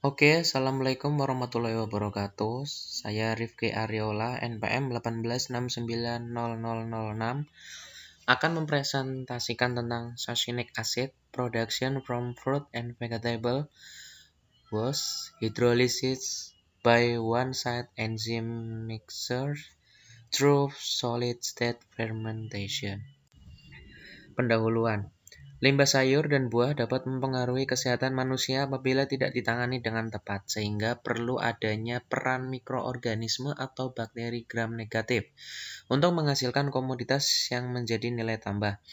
Oke, Assalamualaikum warahmatullahi wabarakatuh. Saya Rifki Ariola, NPM 186900006, akan mempresentasikan tentang succinic acid production from fruit and vegetable was hydrolysis by one-side enzyme mixer through solid-state fermentation. Pendahuluan. Limbah sayur dan buah dapat mempengaruhi kesehatan manusia apabila tidak ditangani dengan tepat, sehingga perlu adanya peran mikroorganisme atau bakteri gram negatif untuk menghasilkan komoditas yang menjadi nilai tambah.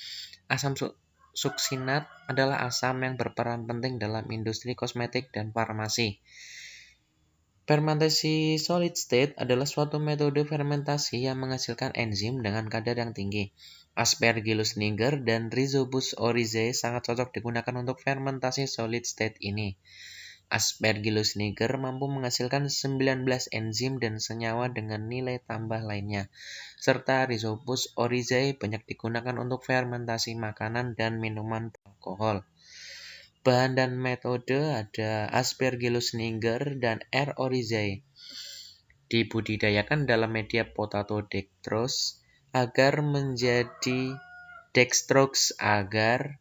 Asam suksinat adalah asam yang berperan penting dalam industri kosmetik dan farmasi. Fermentasi solid state adalah suatu metode fermentasi yang menghasilkan enzim dengan kadar yang tinggi. Aspergillus niger dan Rhizopus oryzae sangat cocok digunakan untuk fermentasi solid state ini. Aspergillus niger mampu menghasilkan 19 enzim dan senyawa dengan nilai tambah lainnya, serta Rhizopus oryzae banyak digunakan untuk fermentasi makanan dan minuman beralkohol. Bahan dan metode ada Aspergillus niger dan R. oryzae. Dibudidayakan dalam media potato dextrose agar menjadi dextrose agar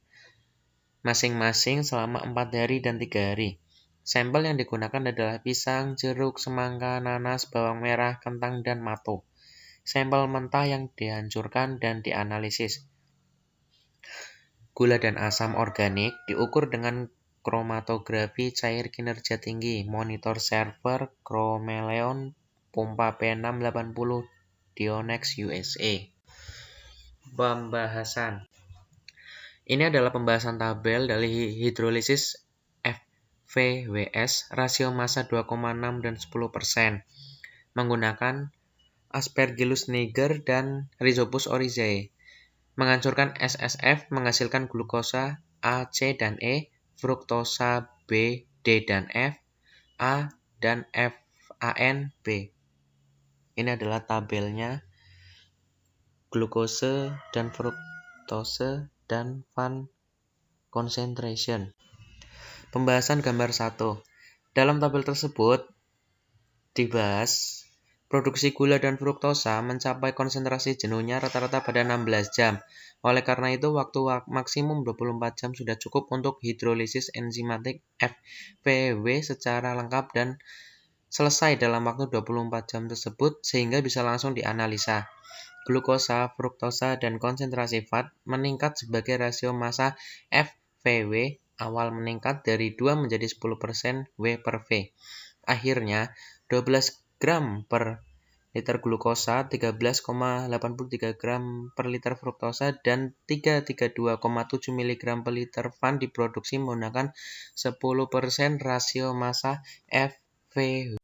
masing-masing selama 4 hari dan 3 hari. Sampel yang digunakan adalah pisang, jeruk, semangka, nanas, bawang merah, kentang, dan matu. Sampel mentah yang dihancurkan dan dianalisis. Gula dan asam organik diukur dengan kromatografi cair kinerja tinggi, monitor server, chromeleon, pompa P680, Dionex USA. Pembahasan. Ini adalah pembahasan tabel dari hidrolisis FVWS rasio massa 2,6 dan 10% menggunakan Aspergillus niger dan Rhizopus oryzae. Menghancurkan SSF menghasilkan glukosa A, C, dan E, fruktosa B, D, dan F, A, dan F, AN, B. Ini adalah tabelnya glukose dan fruktose dan Van concentration. Pembahasan gambar 1. Dalam tabel tersebut dibahas produksi gula dan fruktosa mencapai konsentrasi jenuhnya rata-rata pada 16 jam. Oleh karena itu, waktu maksimum 24 jam sudah cukup untuk hidrolisis enzimatik FVW secara lengkap dan selesai dalam waktu 24 jam tersebut sehingga bisa langsung dianalisa. Glukosa, fruktosa, dan konsentrasi fat meningkat sebagai rasio massa FVW awal meningkat dari 2 menjadi 10% W per V. Akhirnya, 12 gram per liter glukosa, 13,83 gram per liter fruktosa, dan 332,7 mg per liter van diproduksi menggunakan 10% rasio massa FVW.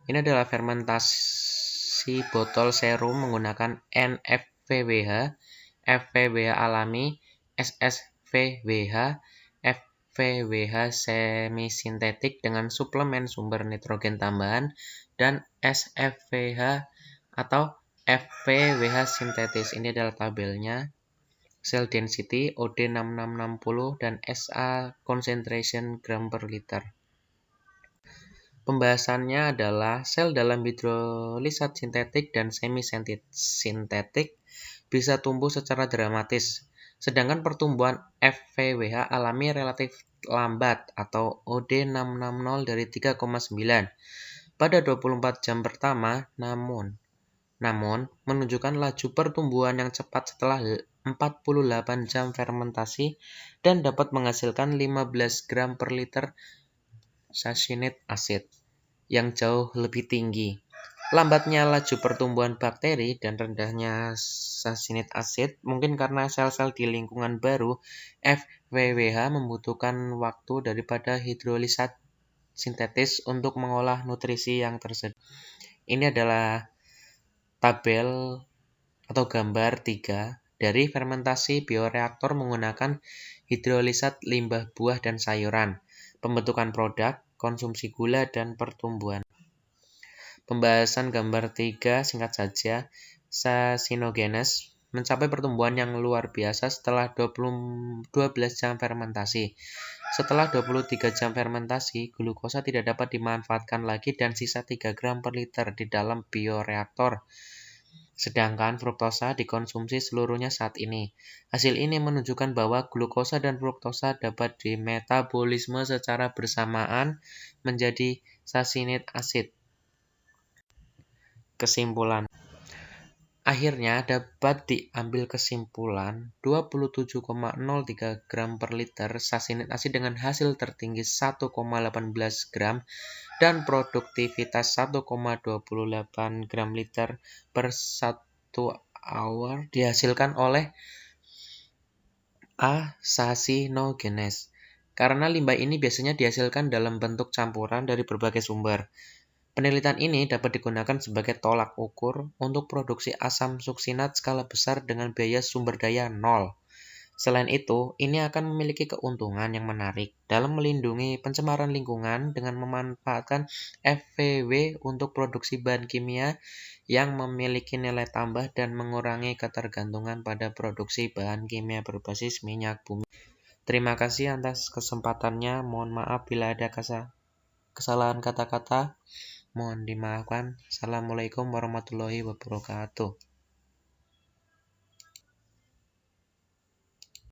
Ini adalah fermentasi botol serum menggunakan NFVWH, FVWH alami, SSVWH, FVWH semi-sintetik dengan suplemen sumber nitrogen tambahan, dan SFVH atau FVWH sintetis. Ini adalah tabelnya. Cell density OD6660 dan SA concentration gram per liter. Pembahasannya adalah sel dalam hidrolisat sintetik dan semi-sintetik bisa tumbuh secara dramatis, sedangkan pertumbuhan FVWH alami relatif lambat atau OD660 dari 3,9 pada 24 jam pertama, namun menunjukkan laju pertumbuhan yang cepat setelah 48 jam fermentasi dan dapat menghasilkan 15 gram per liter succinic acid yang jauh lebih tinggi. Lambatnya laju pertumbuhan bakteri dan rendahnya succinic acid mungkin karena sel-sel di lingkungan baru FVWH membutuhkan waktu daripada hidrolisat sintetis untuk mengolah nutrisi yang tersedia. Ini adalah tabel atau gambar 3 dari fermentasi bioreaktor menggunakan hidrolisat limbah buah dan sayuran, pembentukan produk, konsumsi gula, dan pertumbuhan. Pembahasan gambar 3 singkat saja, succinogenes mencapai pertumbuhan yang luar biasa setelah 12 jam fermentasi. Setelah 23 jam fermentasi, glukosa tidak dapat dimanfaatkan lagi dan sisa 3 gram per liter di dalam bioreaktor. Sedangkan fruktosa dikonsumsi seluruhnya saat ini. Hasil ini menunjukkan bahwa glukosa dan fruktosa dapat dimetabolisme secara bersamaan menjadi succinate acid. Kesimpulan. Akhirnya dapat diambil kesimpulan 27,03 gram per liter succinate acid dengan hasil tertinggi 1,18 gram dan produktivitas 1,28 gram liter per 1 hour dihasilkan oleh asasinogenes. Karena limbah ini biasanya dihasilkan dalam bentuk campuran dari berbagai sumber. Penelitian ini dapat digunakan sebagai tolak ukur untuk produksi asam suksinat skala besar dengan biaya sumber daya nol. Selain itu, ini akan memiliki keuntungan yang menarik dalam melindungi pencemaran lingkungan dengan memanfaatkan FVW untuk produksi bahan kimia yang memiliki nilai tambah dan mengurangi ketergantungan pada produksi bahan kimia berbasis minyak bumi. Terima kasih atas kesempatannya. Mohon maaf bila ada kesalahan kata-kata. Mohon dimaafkan. Assalamualaikum warahmatullahi wabarakatuh.